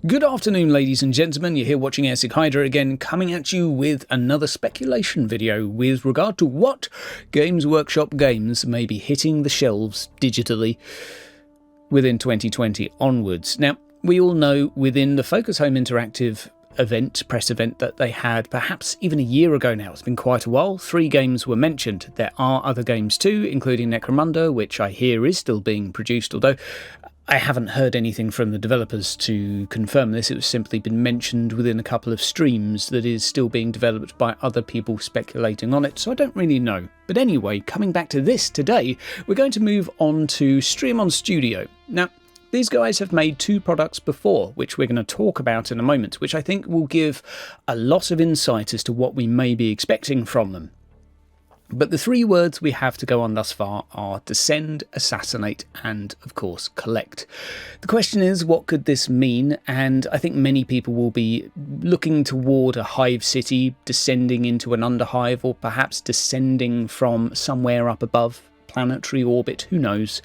Good afternoon, ladies and gentlemen. You're here watching Airsick Hydra again, coming at you with another speculation video with regard to what Games Workshop games may be hitting the shelves digitally within 2020 onwards. Now, we all know within the Focus Home Interactive press event that they had perhaps even a year ago now. It's been quite a while. 3 games were mentioned. There are other games too, including Necromunda, which I hear is still being produced, although I haven't heard anything from the developers to confirm this. It was simply been mentioned within a couple of streams that is still being developed by other people speculating on it, so I don't really know. But anyway, coming back to this today, we're going to move on to Streumon Studio. Now, these guys have made 2 products before, which we're going to talk about in a moment, which I think will give a lot of insight as to what we may be expecting from them. But the 3 words we have to go on thus far are descend, assassinate, and, of course, collect. The question is, what could this mean? And I think many people will be looking toward a hive city, descending into an underhive, or perhaps descending from somewhere up above, planetary orbit, who knows.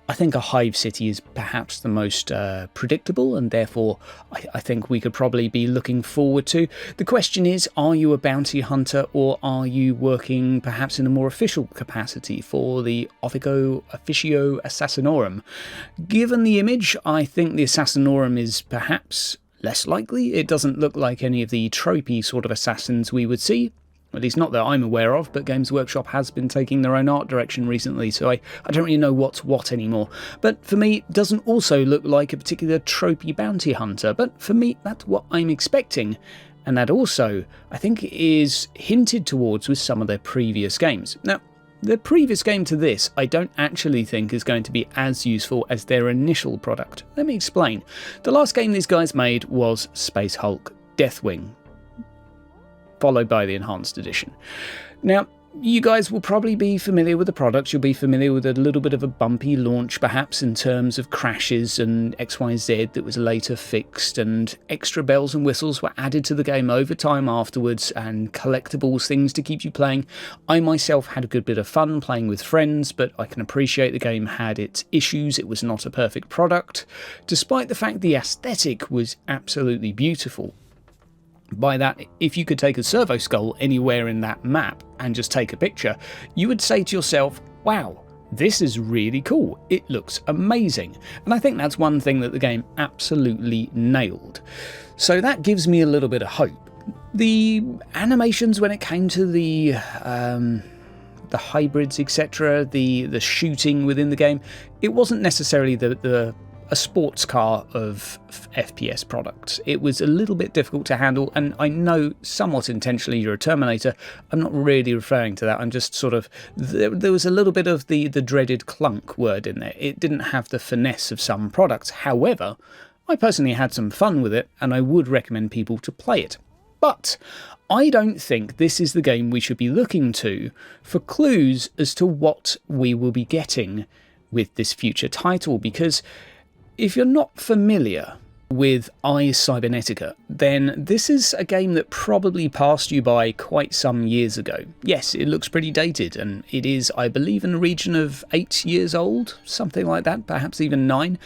I think a hive city is perhaps the most predictable, and therefore I think we could probably be looking forward to. The question is, are you a bounty hunter, or are you working perhaps in a more official capacity for the Officio Assassinorum? Given the image, I think the Assassinorum is perhaps less likely. It doesn't look like any of the tropey sort of assassins we would see. At least not that I'm aware of, but Games Workshop has been taking their own art direction recently, so I don't really know what's what anymore. But for me, it doesn't also look like a particular tropey bounty hunter, but for me, that's what I'm expecting. And that also, I think, is hinted towards with some of their previous games. Now, the previous game to this, I don't actually think is going to be as useful as their initial product. Let me explain. The last game these guys made was Space Hulk Deathwing, followed by the Enhanced Edition. Now, you guys will probably be familiar with the product. You'll be familiar with a little bit of a bumpy launch, perhaps, in terms of crashes and XYZ that was later fixed, and extra bells and whistles were added to the game over time afterwards, and collectibles, things to keep you playing. I myself had a good bit of fun playing with friends, but I can appreciate the game had its issues. It was not a perfect product, despite the fact the aesthetic was absolutely beautiful. By that, if you could take a servo skull anywhere in that map and just take a picture, you would say to yourself, wow, this is really cool. It looks amazing. And I think that's one thing that the game absolutely nailed. So that gives me a little bit of hope. The animations when it came to the hybrids, etc., the shooting within the game, it wasn't necessarily a sports car of FPS products. It was a little bit difficult to handle, and I know somewhat intentionally you're a Terminator. I'm not really referring to that. I'm just sort of, there was a little bit of the dreaded clunk word in there. It didn't have the finesse of some products. However, I personally had some fun with it, and I would recommend people to play it. But I don't think this is the game we should be looking to for clues as to what we will be getting with this future title, because if you're not familiar with Ars Cybernetica, then this is a game that probably passed you by quite some years ago. Yes, it looks pretty dated, and it is, I believe, in the region of 8 years old, something like that, perhaps even 9.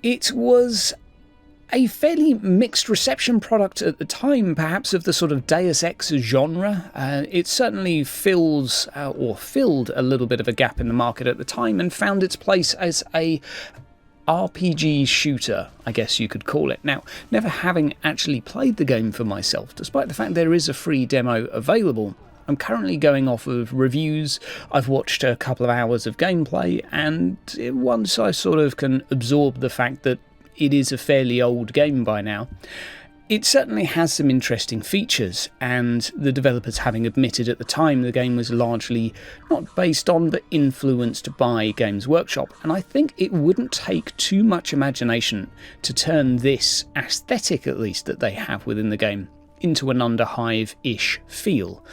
It was a fairly mixed reception product at the time, perhaps of the sort of Deus Ex genre. It certainly filled a little bit of a gap in the market at the time, and found its place as a RPG shooter, I guess you could call it. Now, never having actually played the game for myself, despite the fact there is a free demo available, I'm currently going off of reviews. I've watched a couple of hours of gameplay, and once I sort of can absorb the fact that it is a fairly old game by now, it certainly has some interesting features, and the developers having admitted at the time the game was largely not based on but influenced by Games Workshop, and I think it wouldn't take too much imagination to turn this aesthetic, at least that they have within the game, into an Underhive-ish feel.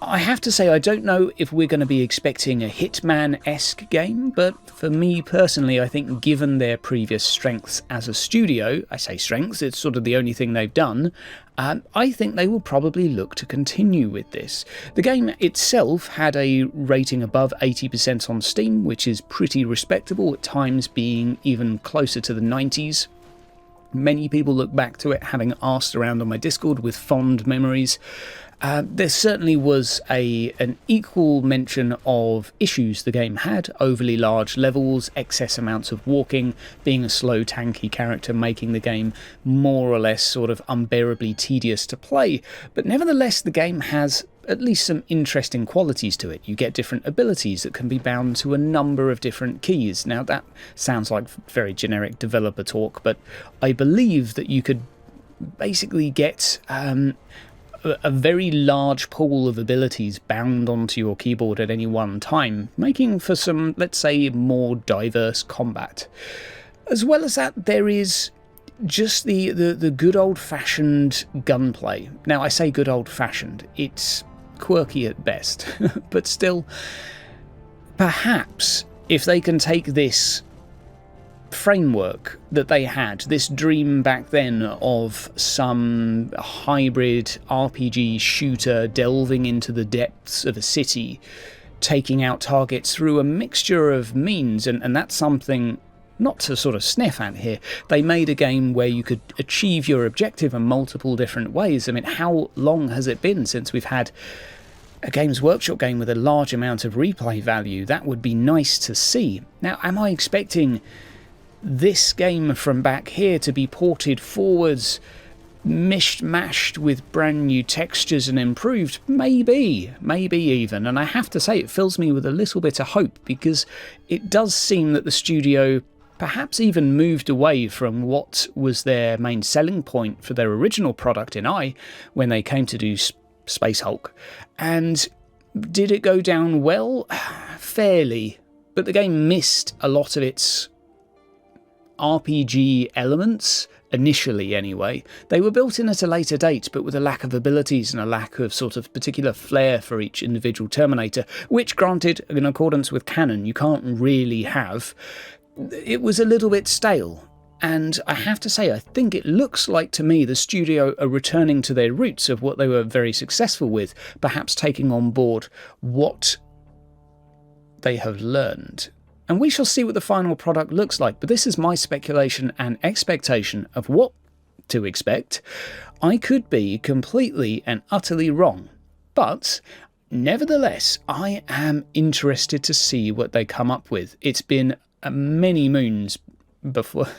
I have to say, I don't know if we're going to be expecting a Hitman-esque game, but for me personally, I think given their previous strengths as a studio, I say strengths, it's sort of the only thing they've done, I think they will probably look to continue with this. The game itself had a rating above 80% on Steam, which is pretty respectable, at times being even closer to the 90s. Many people look back to it having asked around on my Discord with fond memories. There certainly was an equal mention of issues the game had: overly large levels, excess amounts of walking, being a slow, tanky character, making the game more or less sort of unbearably tedious to play. But nevertheless, the game has at least some interesting qualities to it. You get different abilities that can be bound to a number of different keys. Now, that sounds like very generic developer talk, but I believe that you could basically get a very large pool of abilities bound onto your keyboard at any one time, making for some, let's say, more diverse combat. As well as that, there is just the good old-fashioned gunplay. Now, I say good old-fashioned, it's quirky at best, but still, perhaps if they can take this framework that they had, this dream back then of some hybrid RPG shooter delving into the depths of a city, taking out targets through a mixture of means, and that's something not to sort of sniff at here. They made a game where you could achieve your objective in multiple different ways. I mean, how long has it been since we've had a Games Workshop game with a large amount of replay value? That would be nice to see. Now, am I expecting this game from back here to be ported forwards, mashed with brand new textures and improved? Maybe even. And I have to say, it fills me with a little bit of hope, because it does seem that the studio perhaps even moved away from what was their main selling point for their original product in when they came to do Space Hulk. And did it go down well? Fairly. But the game missed a lot of its RPG elements, initially anyway. They were built in at a later date, but with a lack of abilities and a lack of sort of particular flair for each individual Terminator, which, granted, in accordance with canon, you can't really have. It was a little bit stale. And I have to say, I think it looks like to me the studio are returning to their roots of what they were very successful with, perhaps taking on board what they have learned. And we shall see what the final product looks like, but this is my speculation and expectation of what to expect. I could be completely and utterly wrong, but nevertheless, I am interested to see what they come up with. It's been many moons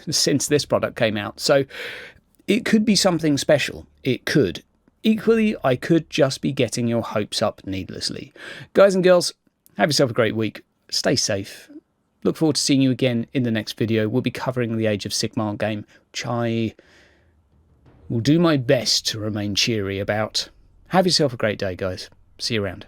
since this product came out, so it could be something special. It could. Equally, I could just be getting your hopes up needlessly. Guys and girls, have yourself a great week. Stay safe. Look forward to seeing you again in the next video. We'll be covering the Age of Sigmar game, which I will do my best to remain cheery about. Have yourself a great day, guys. See you around.